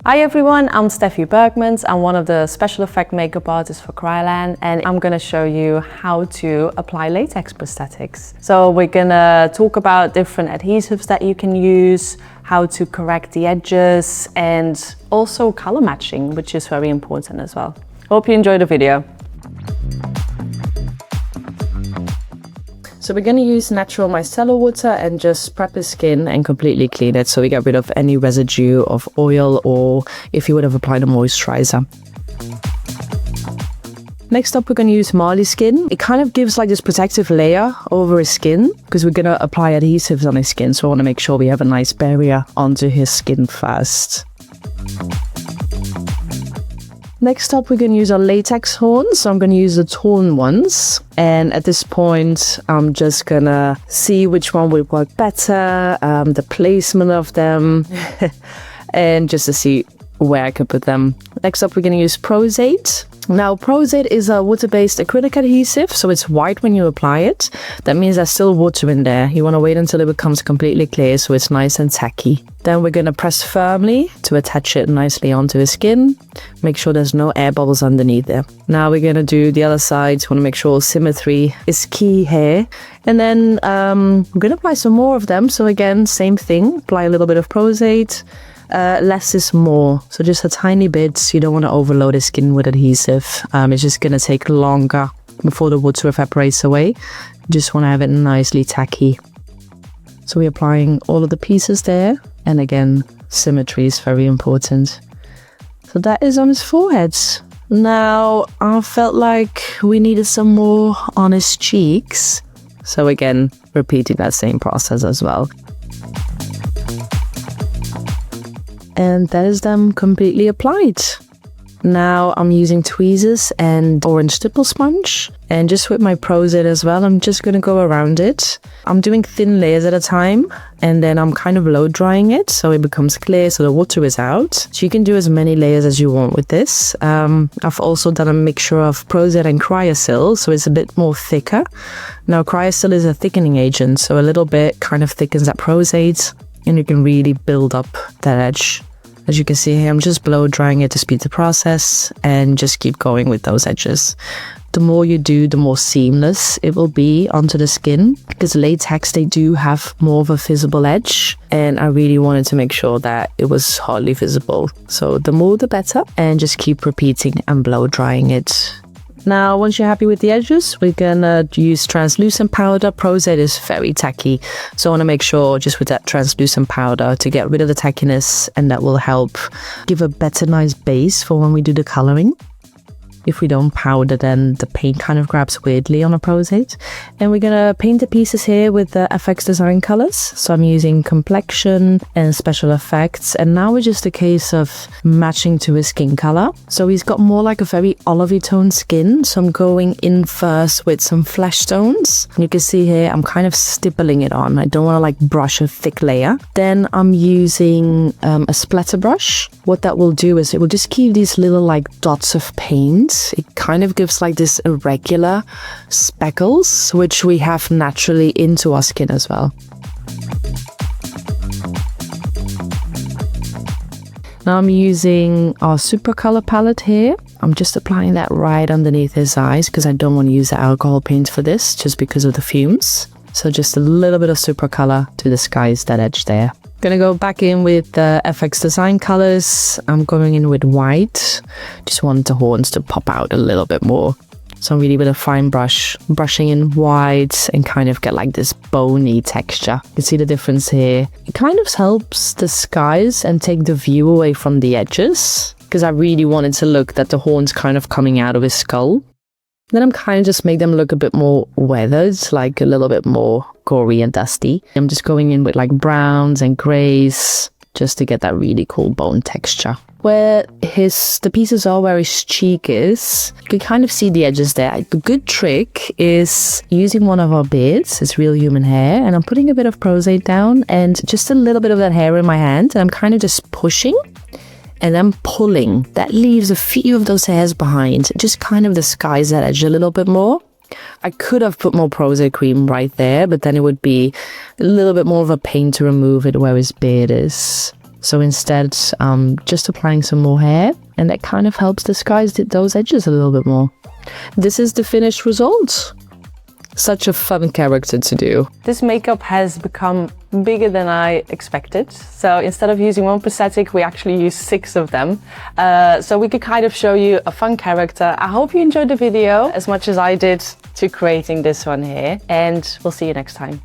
Hi everyone, I'm Steffi Berghmans. I'm one of the special effect makeup artists for Kryolan, and I'm gonna show you how to apply latex prosthetics. So we're gonna talk about different adhesives that you can use, how to correct the edges, and also color matching, which is very important as well. Hope you enjoy the video. So we're going to use natural micellar water and just prep the skin and completely clean it so we get rid of any residue of oil or if you would have applied a moisturizer. Next up, we're going to use Marley's skin. It kind of gives like this protective layer over his skin because we're going to apply adhesives on his skin. So I want to make sure we have a nice barrier onto his skin first. Next up, we're going to use our latex horns. So I'm going to use the torn ones. And at this point, I'm just going to see which one would work better, the placement of them, and just to see where I could put them. Next up, we're going to use Pros-Aide. Now, Pros-Aide is a water-based acrylic adhesive, so it's white when you apply it. That means there's still water in there. You want to wait until it becomes completely clear so it's nice and tacky. Then we're going to press firmly to attach it nicely onto the skin. Make sure there's no air bubbles underneath there. Now we're going to do the other side. You want to make sure symmetry is key here. And then we're going to apply some more of them. So again, same thing. Apply a little bit of Pros-Aide. Less is more, so just a tiny bit. You don't want to overload the skin with adhesive. It's just going to take longer before the water evaporates away. You just want to have it nicely tacky. So we're applying all of the pieces there, and again, symmetry is very important. So that is on his forehead. Now I felt like we needed some more on his cheeks, so again, repeating that same process as well. And that is them completely applied. Now I'm using tweezers and orange stipple sponge, and just with my Pros-Aide as well, I'm just going to go around it. I'm doing thin layers at a time, and then I'm kind of low drying it so it becomes clear so the water is out. So you can do as many layers as you want with this. I've also done a mixture of Pros-Aide and Kryolan, so it's a bit more thicker. Now Kryolan is a thickening agent, so a little bit kind of thickens that Pros-Aide, and you can really build up that edge. As you can see here, I'm just blow drying it to speed the process and just keep going with those edges. The more you do, the more seamless it will be onto the skin, because latex, they do have more of a visible edge, and I really wanted to make sure that it was hardly visible. So the more the better, and just keep repeating and blow drying it. Now, once you're happy with the edges, we're gonna use translucent powder. Pros-Aide is very tacky, so I want to make sure just with that translucent powder to get rid of the tackiness, and that will help give a better nice base for when we do the coloring. If we don't powder, then the paint kind of grabs weirdly on a Pros-Aide. And we're gonna paint the pieces here with the FX design colors. So I'm using complexion and special effects. And now it's just a case of matching to his skin color. So he's got more like a very olivey toned skin. So I'm going in first with some flesh tones. And you can see here, I'm kind of stippling it on. I don't want to like brush a thick layer. Then I'm using a splatter brush. What that will do is it will just keep these little like dots of paint. It kind of gives like this irregular speckles, which we have naturally into our skin as well. Now I'm using our super color palette here. I'm just applying that right underneath his eyes because I don't want to use the alcohol paint for this, just because of the fumes. So just a little bit of super color to disguise that edge there. Gonna go back in with the FX design colors. I'm going in with white. Just want the horns to pop out a little bit more. So I'm really with a fine brush, brushing in white and kind of get like this bony texture. You can see the difference here. It kind of helps disguise and take the view away from the edges, because I really wanted to look that the horns kind of coming out of his skull. Then I'm kind of just make them look a bit more weathered, like a little bit more gory and dusty. I'm just going in with like browns and grays just to get that really cool bone texture. Where the pieces are where his cheek is, you can kind of see the edges there. The good trick is using one of our beards, it's real human hair, and I'm putting a bit of Pros-Aide down and just a little bit of that hair in my hand, and I'm kind of just pushing and then pulling. That leaves a few of those hairs behind, just kind of disguise that edge a little bit more. I could have put more Pros-Aide cream right there, but then it would be a little bit more of a pain to remove it where his beard is. So instead, just applying some more hair, and that kind of helps disguise those edges a little bit more. This is the finished result. Such a fun character to do. This makeup has become bigger than I expected. So instead of using one prosthetic, we actually use 6 of them. So we could kind of show you a fun character. I hope you enjoyed the video as much as I did to creating this one here, and we'll see you next time.